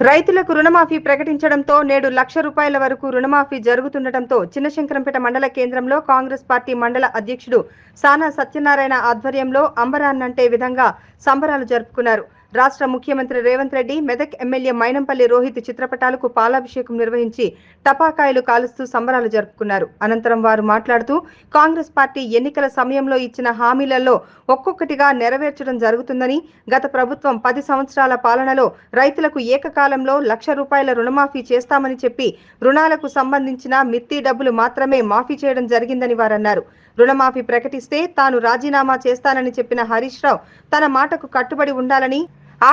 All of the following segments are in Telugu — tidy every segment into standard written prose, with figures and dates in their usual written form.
రైతులకు రుణమాఫీ ప్రకటించడంతో నేడు ₹1,00,000 వరకు రుణమాఫీ జరుగుతుండటంతో చిన్నశంకరంపేట మండల కేంద్రంలో కాంగ్రెస్ పార్టీ మండల అధ్యక్షుడు సానా సత్యనారాయణ ఆధ్వర్యంలో అంబరాన్నంటే విధంగా సంబరాలు జరుపుకున్నారు. రాష్ట్ర ముఖ్యమంత్రి రేవంత్ రెడ్డి మెదక్ ఎమ్మెల్యే మైనంపల్లి రోహిత్ చిత్రపటాలకు పాలాభిషేకం నిర్వహించి టపాకాయలు కాలుస్తూ సంబరాలు జరుపుకున్నారు. అనంతరం వారు మాట్లాడుతూ కాంగ్రెస్ పార్టీ ఎన్నికల సమయంలో ఇచ్చిన హామీలలో ఒక్కొక్కటిగా నెరవేర్చడం జరుగుతుందని, గత ప్రభుత్వం 10 సంవత్సరాల పాలనలో రైతులకు ఏకకాలంలో ₹1,00,000 రుణమాఫీ చేస్తామని చెప్పి రుణాలకు సంబంధించిన మిత్తి డబ్బులు మాత్రమే మాఫీ చేయడం జరిగిందని వారన్నారు. రుణమాఫీ ప్రకటిస్తే తాను రాజీనామా చేస్తానని చెప్పిన హరీష్ రావు తన మాటకు కట్టుబడి ఉండాలని,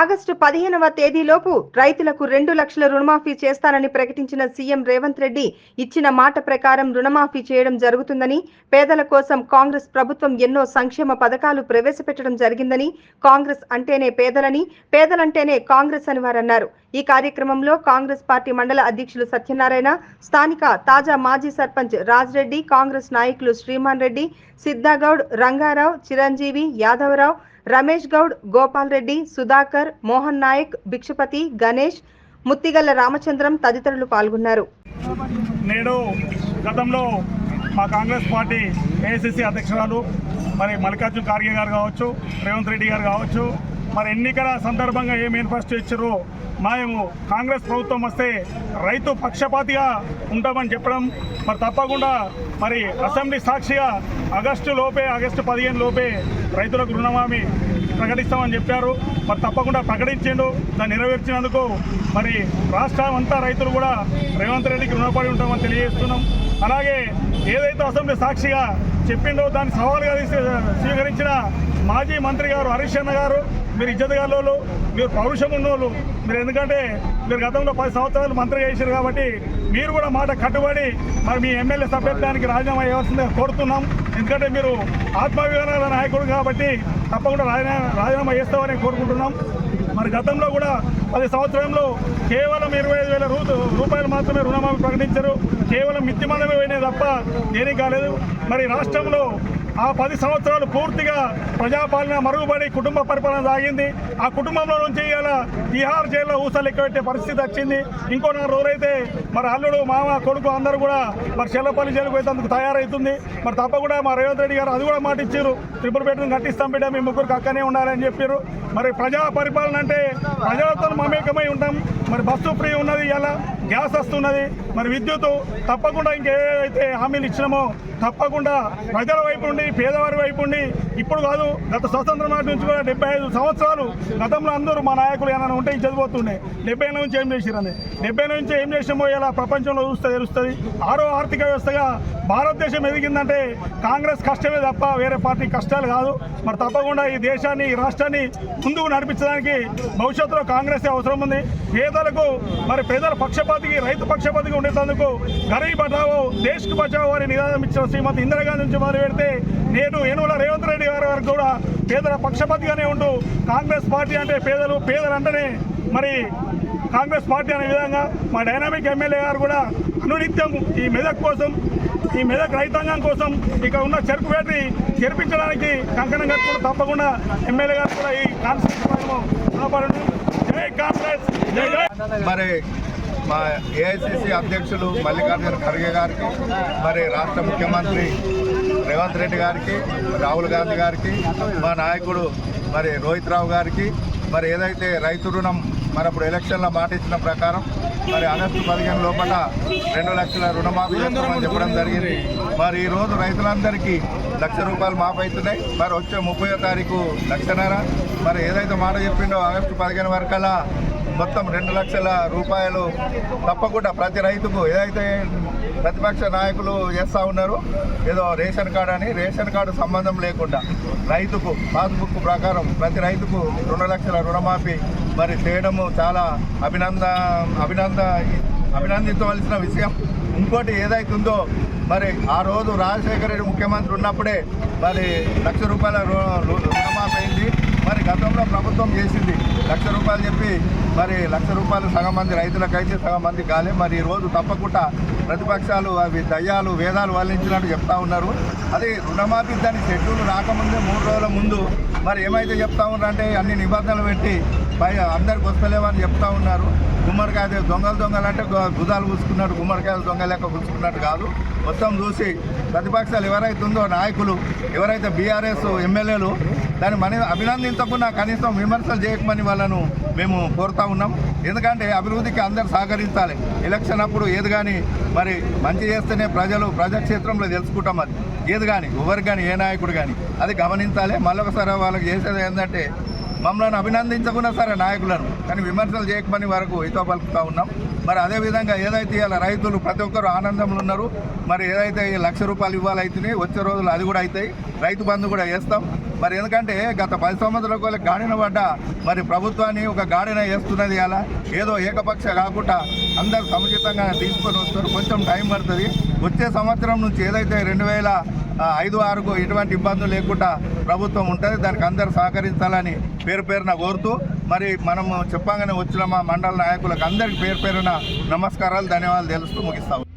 ఆగస్టు 15వ తేదీలోపు రైతులకు 2 లక్షల రుణమాఫీ చేస్తానని ప్రకటించిన సీఎం రేవంత్ రెడ్డి ఇచ్చిన మాట ప్రకారం రుణమాఫీ చేయడం జరుగుతుందని, పేదల కోసం కాంగ్రెస్ ప్రభుత్వం ఎన్నో సంక్షేమ పథకాలు ప్రవేశపెట్టడం జరిగిందని, కాంగ్రెస్ అంటేనే పేదలని, పేదలంటేనే కాంగ్రెస్ అని వారన్నారు. ఈ కార్యక్రమంలో కాంగ్రెస్ పార్టీ మండల అధ్యక్షులు సత్యనారాయణ, స్థానిక తాజా మాజీ సర్పంచ్ రాజ్రెడ్డి, కాంగ్రెస్ నాయకులు శ్రీమాన్ రెడ్డి, సిద్ధాగౌడ్, రంగారావు, చిరంజీవి, యాదవరావు, రమేష్ గౌడ్, గోపాల్ రెడ్డి, సుధాకర్, మోహన్ నాయక్, భిక్షపతి, గణేష్, ముత్తిగల్ల రామచంద్రం తదితరులు పాల్గొన్నారు. నేడు గతంలో మా కాంగ్రెస్ పార్టీ ఏఐసిసి అధ్యక్షురాలు మరి మల్లికార్జున ఖార్గే గారు కావచ్చు, రేవంత్ రెడ్డి గారు కావచ్చు, మరి ఎన్నికల సందర్భంగా ఏ మేనిఫెస్టో ఇచ్చారో మేము కాంగ్రెస్ ప్రభుత్వం వస్తే రైతు పక్షపాతిగా ఉంటామని చెప్పడం, మరి తప్పకుండా మరి అసెంబ్లీ సాక్షిగా ఆగస్టు 15 లోపే రైతులకు రుణమాఫీ ప్రకటిస్తామని చెప్పారు. మరి తప్పకుండా ప్రకటించిండు. దాన్ని నెరవేర్చినందుకు మరి రాష్ట్రం అంతా రైతులు కూడా రేవంత్ రెడ్డికి రుణపడి ఉంటామని తెలియజేస్తున్నాం. అలాగే ఏదైతే అసెంబ్లీ సాక్షిగా చెప్పిండో దాన్ని సవాలుగా స్వీకరించిన మాజీ మంత్రి గారు హరీష్ అన్న గారు, మీరు ఇజ్జతగాళ్ళు, మీరు పౌరుషం ఉన్నోళ్ళు, మీరు ఎందుకంటే మీరు గతంలో 10 సంవత్సరాలు మంత్రిగా చేశారు కాబట్టి మీరు కూడా మాట కట్టుబడి మరి మీ ఎమ్మెల్యే సభ్యత్వానికి రాజీనామా చేయాల్సిందిగా కోరుతున్నాం. ఎందుకంటే మీరు ఆత్మాభిమానాల నాయకుడు కాబట్టి తప్పకుండా రాజీనామా చేస్తామని కోరుకుంటున్నాం. మరి గతంలో కూడా 10 సంవత్సరంలో కేవలం 25,000 రూపాయలు మాత్రమే రుణమాఫీ ప్రకటించారు. కేవలం మిత్తి మందమే పోయినాయి తప్ప దేనికి కాలేదు. మరి రాష్ట్రంలో ఆ 10 సంవత్సరాలు పూర్తిగా ప్రజాపాలన మరుగుపడి కుటుంబ పరిపాలన సాగింది. ఆ కుటుంబంలో నుంచి ఇలా తిహార్ జైల్లో ఊసలు ఎక్కబెట్టే పరిస్థితి వచ్చింది. ఇంకో 4 రోజులైతే మరి అల్లుడు, మామ, కొడుకు అందరూ కూడా మరి చెల్లపల్లి జైలుకు పోయేందుకు తయారవుతుంది. మరి తప్పకుండా మా రేవంత్ రెడ్డి గారు అది కూడా మాట ఇచ్చారు, ట్రిపుల్ బెడ్రూమ్ కట్టిస్తాం బిడ్డ, మీ ముగ్గురికి అక్కనే ఉండాలని చెప్పారు. మరి ప్రజా పరిపాలన అంటే ప్రజలతో మమేకమై ఉంటాం. మరి బస్సు ఫ్రీ ఉన్నది, ఇలా గ్యాస్ వస్తున్నది, మరి విద్యుత్ తప్పకుండా ఇంకేదైతే హామీలు ఇచ్చినామో తప్పకుండా ప్రజల వైపు ఉండి, పేదవారి వైపు ఉండి, ఇప్పుడు కాదు గత స్వతంత్రం నాటి నుంచి కూడా 75 సంవత్సరాలు గతంలో అందరూ మా నాయకులు ఏమైనా ఉంటే చదిపోతుండే 70 నుంచి ఏం చేసిరని, 70 నుంచి ఏం చేసామో ఇలా ప్రపంచంలో చూస్తే తెలుస్తుంది. 6వ ఆర్థిక వ్యవస్థగా భారతదేశం ఎదిగిందంటే కాంగ్రెస్ కష్టమే తప్ప వేరే పార్టీ కష్టాలు కాదు. మరి తప్పకుండా ఈ దేశాన్ని, ఈ రాష్ట్రాన్ని ముందుకు నడిపించడానికి భవిష్యత్తులో కాంగ్రెస్ అవసరం ఉంది. పేదలకు మరి పేదల పక్షపాతికి, రైతు పక్షపాతికి ఉండేందుకు గరీబ్ బచావో దేశ్కు బచావో అని నినాదం ఇచ్చిన శ్రీమతి ఇందిరాగాంధీ నుంచి మొదలు పెడితే నేడు యనుమల రేవంత్ రెడ్డి గారి వరకు కూడా పేదల పక్షపాతిగానే ఉంటూ కాంగ్రెస్ పార్టీ అంటే పేదలంటేనే మరి కాంగ్రెస్ పార్టీ అనే విధంగా మా డైనామిక్ ఎమ్మెల్యే గారు కూడా అనునిత్యం ఈ మెదక్ కోసం, ఈ మెదక్ రైతాంగం కోసం ఇక్కడ ఉన్న చెరుకు ఫ్యాక్టరీ తెరిపించడానికి కంకణం కట్టుకుంటూ తప్పకుండా ఎమ్మెల్యే గారు కూడా ఈ కాన్స్టిట్యూషన్ జై కాంగ్రెస్. మరి మా ఏఐసిసి అధ్యక్షులు మల్లికార్జున ఖర్గే గారికి, మరి రాష్ట్ర ముఖ్యమంత్రి రేవంత్ రెడ్డి గారికి, రాహుల్ గాంధీ గారికి, మా నాయకుడు మరి రోహిత్ రావు గారికి, మరి ఏదైతే రైతు రుణం మరి అప్పుడు ఎలక్షన్లో మాట ఇచ్చిన ప్రకారం మరి ఆగస్టు 15 లోపల 2 లక్షల రుణమాఫీ చేస్తామని చెప్పడం జరిగింది. మరి ఈరోజు రైతులందరికీ ₹1,00,000 మాఫీ అవుతున్నాయి. మరి వచ్చే 30వ తారీఖు 1,50,000. మరి ఏదైతే మాట చెప్పిండో ఆగస్టు 15 వరకల్లా మొత్తం ₹2,00,000 తప్పకుండా ప్రతి రైతుకు, ఏదైతే ప్రతిపక్ష నాయకులు చేస్తూ ఉన్నారు ఏదో రేషన్ కార్డు అని, రేషన్ కార్డు సంబంధం లేకుండా రైతుకు పాస్బుక్ ప్రకారం ప్రతి రైతుకు 2 లక్షల రుణమాఫీ మరి చేయడము చాలా అభినందించవలసిన విషయం. ఇంకోటి ఏదైతే ఉందో మరి ఆ రోజు రాజశేఖర రెడ్డి ముఖ్యమంత్రి ఉన్నప్పుడే మరి ₹1,00,000 రుణమాఫీ అయింది. మరి గతంలో ప్రభుత్వం చేసింది ₹1,00,000 చెప్పి మరి ₹1,00,000 సగం మంది రైతులకైతే సగం మంది కాలే. మరి ఈరోజు తప్పకుండా ప్రతిపక్షాలు అవి దయ్యాలు వేదాలు వల్లించినట్టు చెప్తా ఉన్నారు. అది రుణమాఫీ దాని షెడ్యూల్ రాకముందే 3 రోజుల ముందు మరి ఏమైతే చెప్తా ఉన్నారంటే అన్ని నిబంధనలు పెట్టి పై అందరికి వస్తలేవని చెప్తా ఉన్నారు. గుమ్మడికాయ దొంగలు అంటే గుదాలు కూసుకున్నట్టు గుమ్మడికాయలు దొంగ లెక్క కూసుకున్నట్టు కాదు. మొత్తం చూసి ప్రతిపక్షాలు ఎవరైతే ఉందో నాయకులు, ఎవరైతే బీఆర్ఎస్ ఎమ్మెల్యేలు దాన్ని అభినందించకుండా కనీసం విమర్శలు చేయకమని వాళ్ళను మేము కోరుతా ఉన్నాం. ఎందుకంటే అభివృద్ధికి అందరూ సహకరించాలి. ఎలక్షన్ అప్పుడు ఏది కానీ మరి మంచి చేస్తేనే ప్రజాక్షేత్రంలో తెలుసుకుంటాం. అది ఏది కానీ ఎవరికి కానీ ఏ నాయకుడు కానీ అది గమనించాలి. మళ్ళొకసారి వాళ్ళకి చేసేది ఏంటంటే మమ్మల్ని అభినందించకుండా సరే నాయకులను, కానీ విమర్శలు చేయకమని వరకు హితో పలుకుతూ ఉన్నాం. మరి అదేవిధంగా ఏదైతే ఇలా రైతులు ప్రతి ఒక్కరు ఆనందంలో ఉన్నారు. మరి ఏదైతే ₹1,00,000 ఇవ్వాలైతే వచ్చే రోజులు అది కూడా అవుతాయి. రైతు బంధు కూడా వేస్తాం. మరి ఎందుకంటే గత 10 సంవత్సరాల గాడిన పడ్డ మరి ప్రభుత్వాన్ని ఒక గాడిన వేస్తున్నది. అలా ఏదో ఏకపక్ష కాకుండా అందరు సముచితంగా తీసుకొని వస్తారు. కొంచెం టైం పడుతుంది. వచ్చే సంవత్సరం నుంచి ఏదైతే 2005-6కు ఎటువంటి ఇబ్బందులు లేకుండా ప్రభుత్వం ఉంటుంది. దానికి అందరూ సహకరించాలని పేరున కోరుతూ మరి మనము చెప్పంగానే వచ్చిన మా మండల నాయకులకు అందరికీ పేరున నమస్కారాలు, ధన్యవాదాలు తెలుస్తూ ముగిస్తాము.